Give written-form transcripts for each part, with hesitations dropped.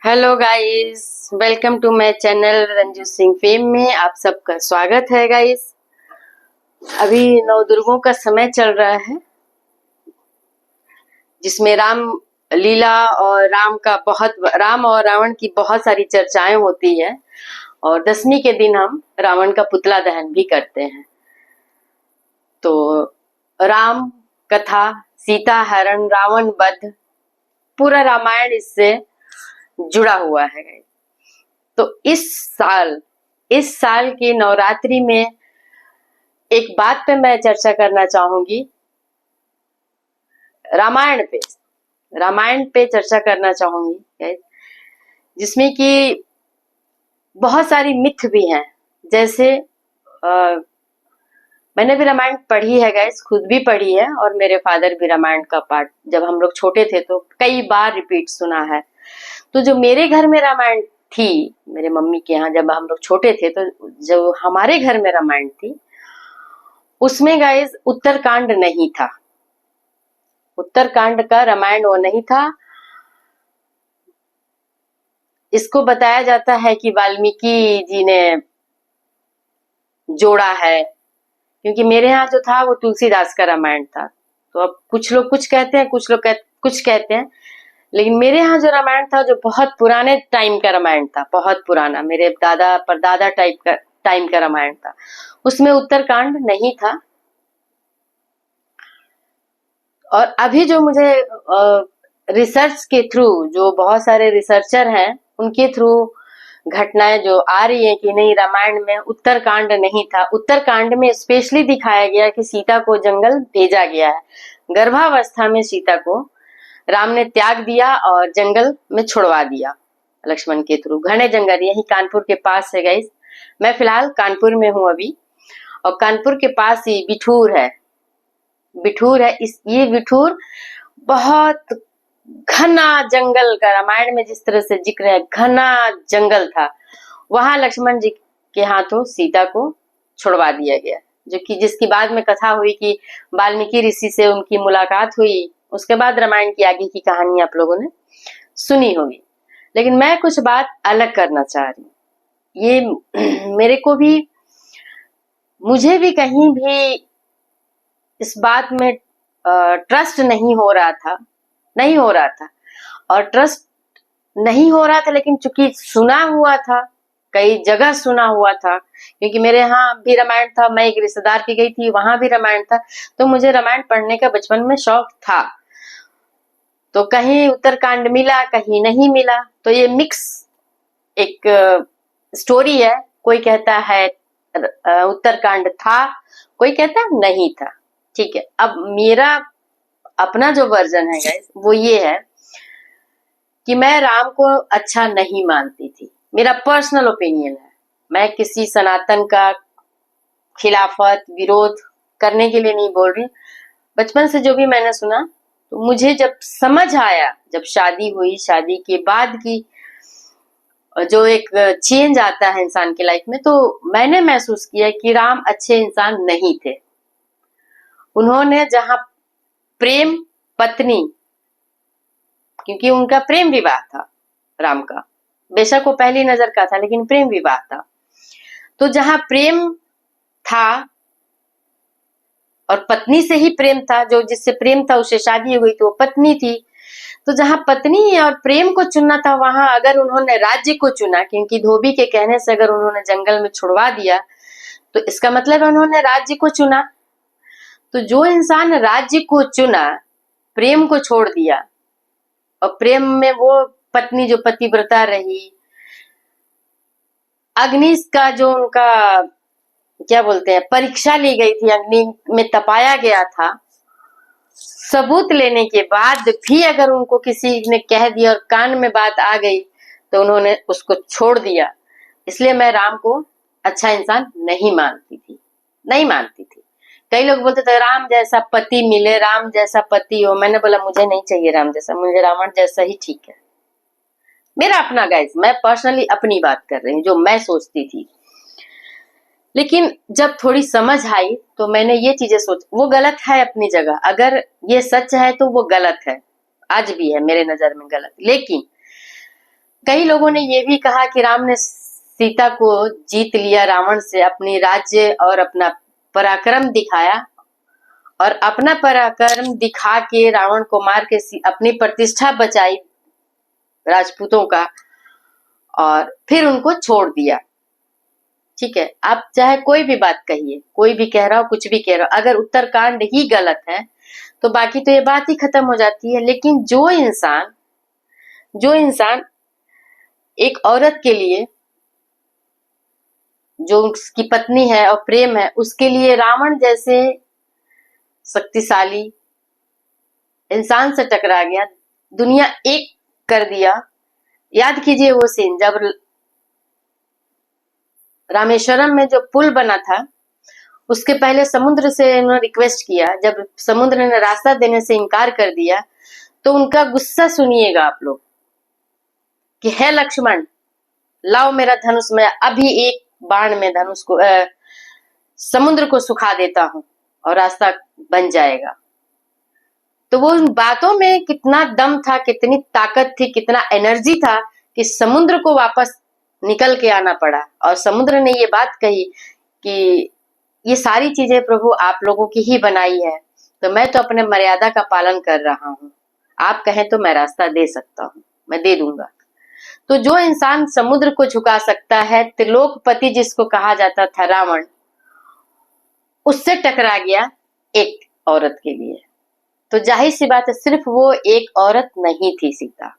Hello guys, welcome to my channel Ranju Singh fame में आप सबका स्वागत है गाइस। अभी नवदुर्गों का समय चल रहा है जिसमें राम लीला और राम और रावण की बहुत सारी चर्चाएं होती है और दशमी के दिन हम रावण का पुतला दहन भी करते हैं। तो राम कथा, सीता हरण, रावण वध, पूरा रामायण इससे जुड़ा हुआ है। तो इस साल की नवरात्रि में एक बात पे मैं चर्चा करना चाहूंगी। रामायण पे चर्चा करना चाहूंगी जिसमें कि बहुत सारी मिथ भी हैं। जैसे मैंने भी रामायण पढ़ी है गाइस, खुद भी पढ़ी है और मेरे फादर भी रामायण का पाठ जब हम लोग छोटे थे तो कई बार रिपीट सुना है। तो जो मेरे घर में रामायण थी, मेरे मम्मी के यहाँ जब हम लोग छोटे थे, तो जो हमारे घर में रामायण थी उसमें गाइस उत्तरकांड नहीं था। उत्तरकांड का रामायण वो नहीं था। इसको बताया जाता है कि वाल्मीकि जी ने जोड़ा है, क्योंकि मेरे यहाँ जो था वो तुलसीदास का रामायण था। तो अब कुछ लोग कुछ कहते हैं, कुछ कहते हैं, लेकिन मेरे यहाँ जो रामायण था जो बहुत पुराने टाइम का रामायण था, बहुत पुराना, मेरे दादा परदादा टाइम का रामायण था, उसमें उत्तरकांड नहीं था। और अभी जो मुझे रिसर्च के थ्रू, जो बहुत सारे रिसर्चर हैं उनके थ्रू घटनाएं जो आ रही है कि नहीं, रामायण में उत्तरकांड नहीं था। उत्तरकांड में स्पेशली दिखाया गया कि सीता को जंगल भेजा गया है। गर्भावस्था में सीता को राम ने त्याग दिया और जंगल में छुड़वा दिया लक्ष्मण के थ्रू। घने जंगल यही कानपुर के पास है गाइस। मैं फिलहाल कानपुर में हूँ अभी, और कानपुर के पास ही बिठूर है। ये बिठूर बहुत घना जंगल का, रामायण में जिस तरह से जिक्र है, घना जंगल था। वहां लक्ष्मण जी के हाथों सीता को छुड़वा दिया गया, जो कि जिसकी बाद में कथा हुई कि वाल्मीकि ऋषि से उनकी मुलाकात हुई। उसके बाद रामायण की आगे की कहानी आप लोगों ने सुनी होगी। लेकिन मैं कुछ बात अलग करना चाह रही हूँ। ये मुझे भी कहीं भी इस बात में ट्रस्ट नहीं हो रहा था। और ट्रस्ट नहीं हो रहा था, लेकिन चूंकि सुना हुआ था, कई जगह सुना हुआ था, क्योंकि मेरे यहाँ भी रामायण था, मैं एक रिश्तेदार की गई थी, वहां भी रामायण था, तो मुझे रामायण पढ़ने का बचपन में शौक था। तो कहीं उत्तरकांड मिला, कहीं नहीं मिला। तो ये मिक्स एक स्टोरी है। कोई कहता है उत्तरकांड था, कोई कहता नहीं था। ठीक है, अब मेरा अपना जो वर्जन है गाइस वो ये है कि मैं राम को अच्छा नहीं मानती थी। मेरा पर्सनल ओपिनियन है। मैं किसी सनातन का खिलाफत विरोध करने के लिए नहीं बोल रही। बचपन से जो भी मैंने सुना, तो मुझे जब समझ आया, जब शादी हुई, शादी के बाद की जो एक चेंज आता है इंसान की लाइफ में, तो मैंने महसूस किया कि राम अच्छे इंसान नहीं थे। उन्होंने जहां प्रेम पत्नी, क्योंकि उनका प्रेम विवाह था राम का, बेशक वो पहली नजर का था, लेकिन प्रेम विवाह था। तो जहां प्रेम था और पत्नी से ही प्रेम था, जो जिससे प्रेम था उससे शादी हो गई, तो वो पत्नी थी। तो जहां पत्नी और प्रेम को चुनना था, वहां अगर उन्होंने राज्य को चुना, क्योंकि धोबी के कहने से अगर उन्होंने जंगल में छुड़वा दिया, तो इसका मतलब उन्होंने राज्य को चुना। तो जो इंसान राज्य को चुना, प्रेम को छोड़ दिया, और प्रेम में वो पत्नी जो पतिव्रता रही, अग्नि का जो उनका क्या बोलते हैं, परीक्षा ली गई थी, अग्नि में तपाया गया था, सबूत लेने के बाद भी अगर उनको किसी ने कह दिया और कान में बात आ गई, तो उन्होंने उसको छोड़ दिया। इसलिए मैं राम को अच्छा इंसान नहीं मानती थी। कई लोग बोलते थे राम जैसा पति मिले, राम जैसा पति हो। मैंने बोला मुझे नहीं चाहिए राम जैसा, मुझे रावण जैसा ही ठीक है। मेरा अपना गाइस, मैं पर्सनली अपनी बात कर रही हूँ, जो मैं सोचती थी। लेकिन जब थोड़ी समझ आई तो मैंने ये चीजें सोच, वो गलत है अपनी जगह, अगर ये सच है तो वो गलत है, आज भी है मेरे नजर में गलत। लेकिन कई लोगों ने ये भी कहा कि राम ने सीता को जीत लिया रावण से, अपनी राज्य और अपना पराक्रम दिखाया, और अपना पराक्रम दिखा के रावण को मार के अपनी प्रतिष्ठा बचाई राजपूतों का, और फिर उनको छोड़ दिया। ठीक है, आप चाहे कोई भी बात कहिए, कोई भी कह रहा हो, कुछ भी कह रहा हो, अगर उत्तरकांड ही गलत है तो बाकी तो ये बात ही खत्म हो जाती है। लेकिन जो इंसान एक औरत के लिए, जो उसकी पत्नी है और प्रेम है, उसके लिए रावण जैसे शक्तिशाली इंसान से टकरा गया, दुनिया एक कर दिया। याद कीजिए वो सीन जब रामेश्वरम में जो पुल बना था, उसके पहले समुद्र से उन्होंने रिक्वेस्ट किया, जब समुद्र ने रास्ता देने से इनकार कर दिया तो उनका गुस्सा सुनिएगा आप लोग कि हे लक्ष्मण, लाओ मेरा धनुष, मैं अभी एक बाण में धनुष को समुद्र को सुखा देता हूं और रास्ता बन जाएगा। तो वो उन बातों में कितना दम था, कितनी ताकत थी, कितना एनर्जी था कि समुद्र को वापस निकल के आना पड़ा। और समुद्र ने ये बात कही कि ये सारी चीजें प्रभु आप लोगों की ही बनाई है, तो मैं तो अपने मर्यादा का पालन कर रहा हूँ, आप कहें तो मैं रास्ता दे सकता हूँ, मैं दे दूंगा। तो जो इंसान समुद्र को झुका सकता है, त्रिलोकपति जिसको कहा जाता था रावण, उससे टकरा गया एक औरत के लिए। तो जाहिर सी बात है, सिर्फ वो एक औरत नहीं थी सीता।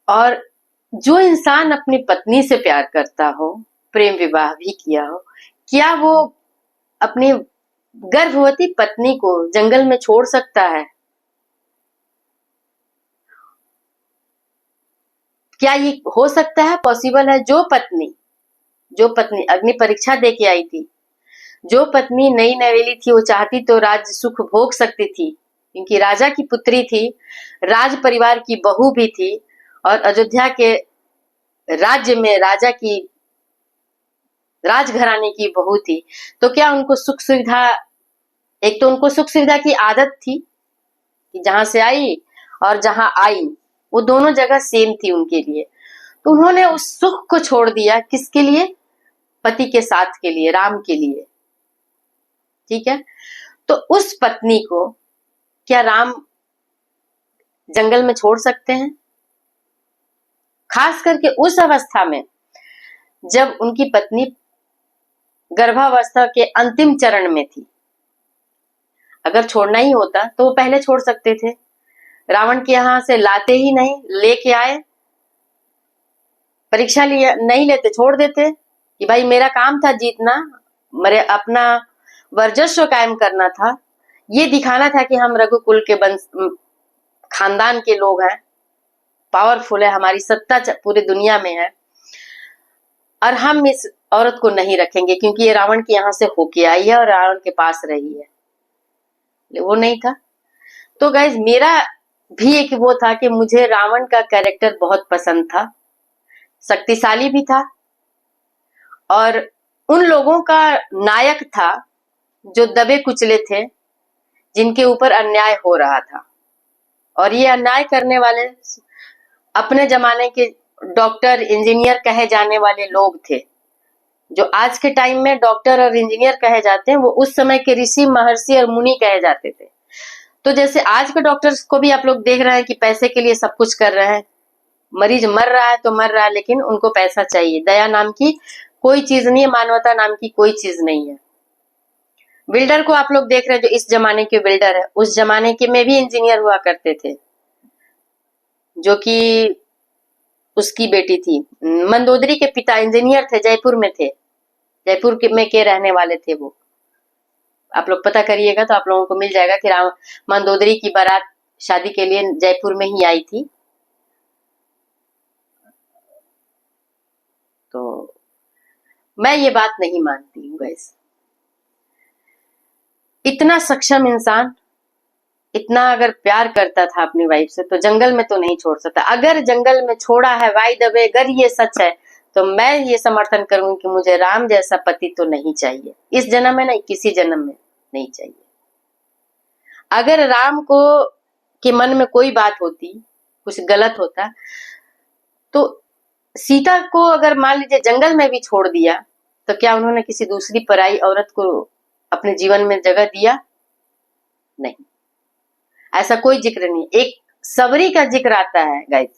और जो इंसान अपनी पत्नी से प्यार करता हो, प्रेम विवाह भी किया हो, क्या वो अपनी गर्भवती पत्नी को जंगल में छोड़ सकता है? क्या ये हो सकता है? पॉसिबल है। जो पत्नी अग्नि परीक्षा दे के आई थी, जो पत्नी नई नवेली थी, वो चाहती तो राज्य सुख भोग सकती थी, क्योंकि राजा की पुत्री थी, राज परिवार की बहू भी थी, और अयोध्या के राज्य में राजा की राजघराने की बहू थी। तो क्या उनको सुख सुविधा, एक तो उनको सुख सुविधा की आदत थी कि जहां से आई और जहां आई वो दोनों जगह सेम थी उनके लिए, तो उन्होंने उस सुख को छोड़ दिया। किसके लिए? पति के साथ के लिए, राम के लिए। ठीक है, तो उस पत्नी को क्या राम जंगल में छोड़ सकते हैं? खास करके उस अवस्था में जब उनकी पत्नी गर्भावस्था के अंतिम चरण में थी। अगर छोड़ना ही होता तो वो पहले छोड़ सकते थे, रावण के यहां से लाते ही नहीं, लेके आए, परीक्षा लिया, नहीं लेते छोड़ देते कि भाई मेरा काम था जीतना, मेरे अपना वर्चस्व कायम करना था, ये दिखाना था कि हम रघुकुल के खानदान के लोग हैं, पावरफुल है, हमारी सत्ता पूरी दुनिया में है, और हम इस औरत को नहीं रखेंगे क्योंकि ये रावण के यहाँ से होके आई है और रावण के पास रही है। वो नहीं था। तो गाइज मेरा भी एक वो था कि मुझे रावण का कैरेक्टर बहुत पसंद था, शक्तिशाली भी था, और उन लोगों का नायक था जो दबे कुचले थे, जिनके ऊपर अन्याय हो रहा था। और ये अन्याय करने वाले अपने जमाने के डॉक्टर इंजीनियर कहे जाने वाले लोग थे। जो आज के टाइम में डॉक्टर और इंजीनियर कहे जाते हैं, वो उस समय के ऋषि महर्षि और मुनि कहे जाते थे। तो जैसे आज के डॉक्टर्स को भी आप लोग देख रहे हैं कि पैसे के लिए सब कुछ कर रहे हैं, मरीज मर रहा है तो मर रहा है, लेकिन उनको पैसा चाहिए। दया नाम की कोई चीज नहीं है, मानवता नाम की कोई चीज नहीं है। बिल्डर को आप लोग देख रहे हैं, जो इस जमाने के बिल्डर है, उस जमाने के में भी इंजीनियर हुआ करते थे, जो कि उसकी बेटी थी। मंदोदरी के पिता इंजीनियर थे, जयपुर में थे, जयपुर के रहने वाले थे वो। आप लोग पता करिएगा तो आप लोगों को मिल जाएगा कि मंदोदरी की बारात शादी के लिए जयपुर में ही आई थी। तो मैं ये बात नहीं मानती हूँ गाइस। इतना सक्षम इंसान इतना अगर प्यार करता था अपनी वाइफ से, तो जंगल में तो नहीं छोड़ सकता। अगर जंगल में छोड़ा है, बाय द वे अगर ये सच है, तो मैं ये समर्थन करूंगी कि मुझे राम जैसा पति तो नहीं चाहिए, इस जन्म में नहीं, किसी जन्म में नहीं चाहिए। अगर राम को के मन में कोई बात होती, कुछ गलत होता, तो सीता को अगर मान लीजिए जंगल में भी छोड़ दिया, तो क्या उन्होंने किसी दूसरी पराई औरत को अपने जीवन में जगह दिया? नहीं, ऐसा कोई जिक्र नहीं। एक सबरी का जिक्र आता है गाइस,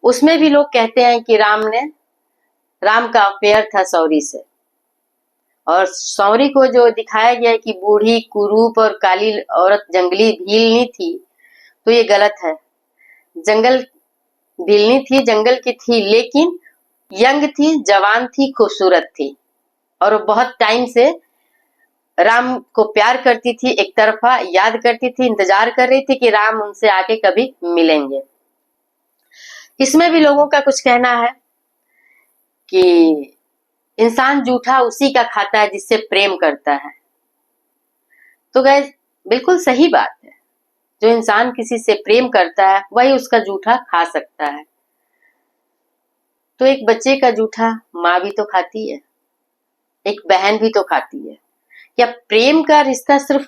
उसमें भी लोग कहते हैं कि राम का अफेयर था सौरी से, और सौरी को जो दिखाया गया है कि बूढ़ी कुरूप और काली औरत जंगली भीलनी थी, तो ये गलत है। जंगल भीलनी थी, जंगल की थी, लेकिन यंग थी, जवान थी, खूबसूरत थी, और वो बहुत टाइम से राम को प्यार करती थी, एक तरफा याद करती थी, इंतजार कर रही थी कि राम उनसे आके कभी मिलेंगे। इसमें भी लोगों का कुछ कहना है कि इंसान जूठा उसी का खाता है जिससे प्रेम करता है। तो गाइस बिल्कुल सही बात है, जो इंसान किसी से प्रेम करता है वही उसका जूठा खा सकता है। तो एक बच्चे का जूठा माँ भी तो खाती है, एक बहन भी तो खाती है। क्या प्रेम का रिश्ता सिर्फ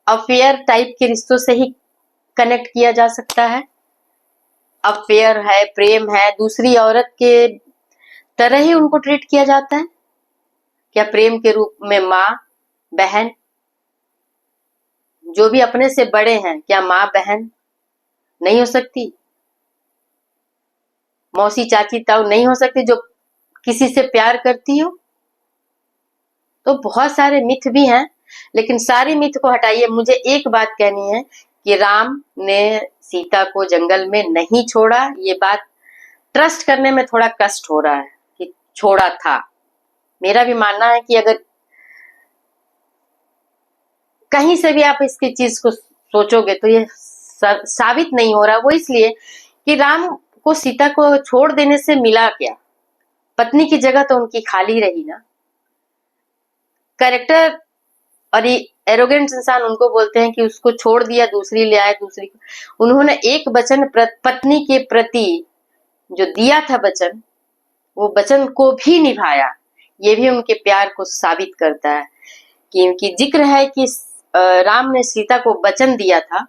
अफेयर टाइप के रिश्तों से ही कनेक्ट किया जा सकता है? अफेयर है, प्रेम है, दूसरी औरत के तरह ही उनको ट्रीट किया जाता है? क्या प्रेम के रूप में माँ, बहन, जो भी अपने से बड़े हैं, क्या माँ बहन नहीं हो सकती? मौसी, चाची, ताऊ नहीं हो सकती जो किसी से प्यार करती हो? तो बहुत सारे मिथ भी हैं, लेकिन सारी मिथ को हटाइए। मुझे एक बात कहनी है कि राम ने सीता को जंगल में नहीं छोड़ा। ये बात ट्रस्ट करने में थोड़ा कष्ट हो रहा है कि छोड़ा था। मेरा भी मानना है कि अगर कहीं से भी आप इसकी चीज को सोचोगे तो ये साबित नहीं हो रहा। वो इसलिए कि राम को सीता को छोड़ देने से मिला क्या? पत्नी की जगह तो उनकी खाली रही ना। कैरेक्टर और ये एरोगेंट इंसान उनको बोलते हैं कि उसको छोड़ दिया, दूसरी ले आए, दूसरी को। उन्होंने एक वचन पत्नी के प्रति जो दिया था वचन, वो वचन को भी निभाया। ये भी उनके प्यार को साबित करता है कि उनकी जिक्र है कि राम ने सीता को वचन दिया था।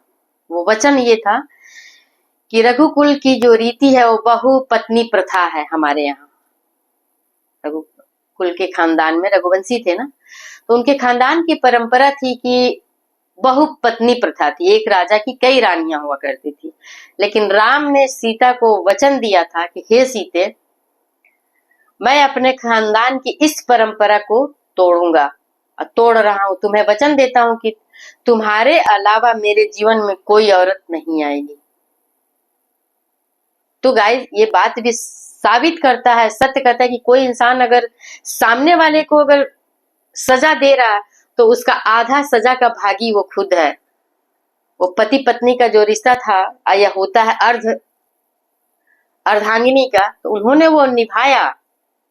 वो वचन ये था कि रघुकुल की जो रीति है वो बहु पत्नी प्रथा है। हमारे यहाँ रघुकुल के खानदान में रघुवंशी थे ना, तो उनके खानदान की परंपरा थी कि बहु पत्नी प्रथा थी, एक राजा की कई रानियां हुआ करती थी। लेकिन राम ने सीता को वचन दिया था कि हे सीते, मैं अपने खानदान की इस परंपरा को तोड़ूंगा, तोड़ रहा हूं। तुम्हें वचन देता हूं कि तुम्हारे अलावा मेरे जीवन में कोई औरत नहीं आएगी। तो गाइस ये बात भी साबित करता है, सत्य करता है कि कोई इंसान अगर सामने वाले को अगर सजा दे रहा तो उसका आधा सजा का भागी वो खुद है। वो पति पत्नी का जो रिश्ता था या होता है अर्धांगिनी का, तो उन्होंने वो निभाया,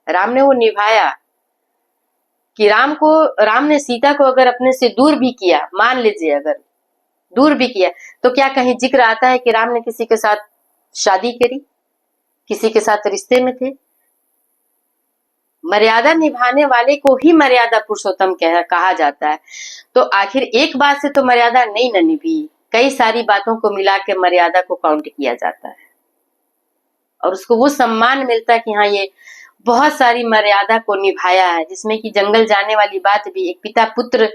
राम ने वो निभाया। कि राम ने सीता को अगर अपने से दूर भी किया, मान लीजिए अगर दूर भी किया, तो क्या कहीं जिक्र आता है कि राम ने किसी के साथ शादी करी, किसी के साथ रिश्ते में थे? मर्यादा निभाने वाले को ही मर्यादा पुरुषोत्तम कहा जाता है। तो आखिर एक बात से तो मर्यादा नहीं न निभी, कई सारी बातों को मिला के मर्यादा को काउंट किया जाता है और उसको वो सम्मान मिलता है कि हाँ ये बहुत सारी मर्यादा को निभाया है। जिसमें कि जंगल जाने वाली बात भी, एक पिता पुत्र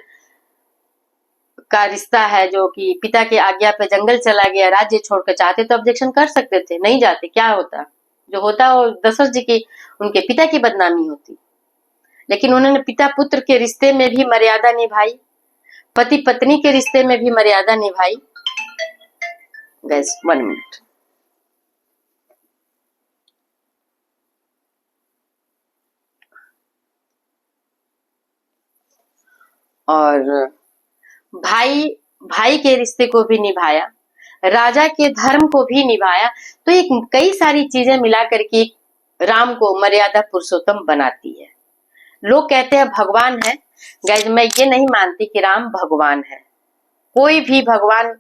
का रिश्ता है, जो कि पिता की आज्ञा पे जंगल चला गया, राज्य छोड़कर। चाहते तो ऑब्जेक्शन कर सकते थे, नहीं जाते, क्या होता? जो होता वो दशरथ जी की, उनके पिता की बदनामी होती। लेकिन उन्होंने पिता पुत्र के रिश्ते में भी मर्यादा निभाई, पति पत्नी के रिश्ते में भी मर्यादा निभाई। Gas 1 minute. और भाई के रिश्ते को भी निभाया, राजा के धर्म को भी निभाया। तो एक कई सारी चीजें मिला करके राम को मर्यादा पुरुषोत्तम बनाती है। लोग कहते हैं भगवान है, गाइस मैं ये नहीं मानती कि राम भगवान है। कोई भी भगवान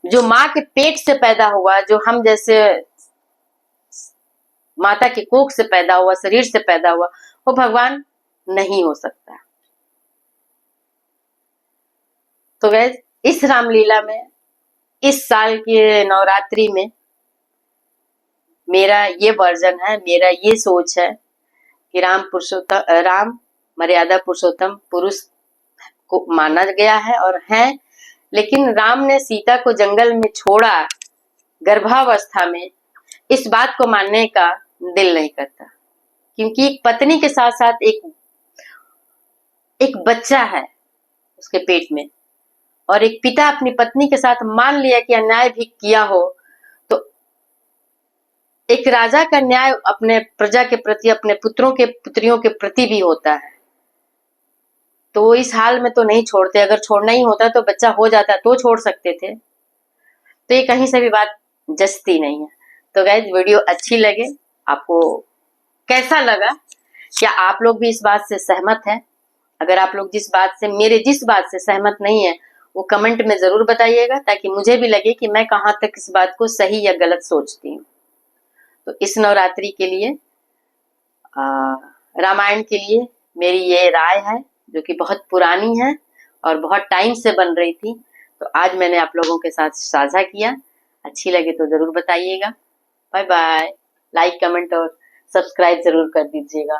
जो माँ के पेट से पैदा हुआ, जो हम जैसे माता के कोख से पैदा हुआ, शरीर से पैदा हुआ, वो भगवान नहीं हो सकता। तो गाइस इस रामलीला में, इस साल के नवरात्रि में मेरा ये वर्जन है, मेरा ये सोच है कि राम मर्यादा पुरुषोत्तम पुरुष को माना गया है और है, लेकिन राम ने सीता को जंगल में छोड़ा गर्भावस्था में, इस बात को मानने का दिल नहीं करता, क्योंकि एक पत्नी के साथ साथ एक बच्चा है उसके पेट में, और एक पिता अपनी पत्नी के साथ मान लिया कि अन्याय भी किया हो, तो एक राजा का न्याय अपने प्रजा के प्रति, अपने पुत्रों के पुत्रियों के प्रति भी होता है। तो वो इस हाल में तो नहीं छोड़ते, अगर छोड़ना ही होता तो बच्चा हो जाता तो छोड़ सकते थे। तो ये कहीं से भी बात जचती नहीं है। तो गाइस, वीडियो अच्छी लगे, आपको कैसा लगा, क्या आप लोग भी इस बात से सहमत हैं? अगर आप लोग जिस बात से सहमत नहीं है, वो कमेंट में जरूर बताइएगा, ताकि मुझे भी लगे कि मैं कहाँ तक इस बात को सही या गलत सोचती हूँ। तो इस नवरात्रि के लिए, रामायण के लिए मेरी ये राय है, जो कि बहुत पुरानी है और बहुत टाइम से बन रही थी। तो आज मैंने आप लोगों के साथ साझा किया। अच्छी लगे तो जरूर बताइएगा। Bye bye. लाइक, कमेंट और सब्सक्राइब जरूर कर दीजिएगा।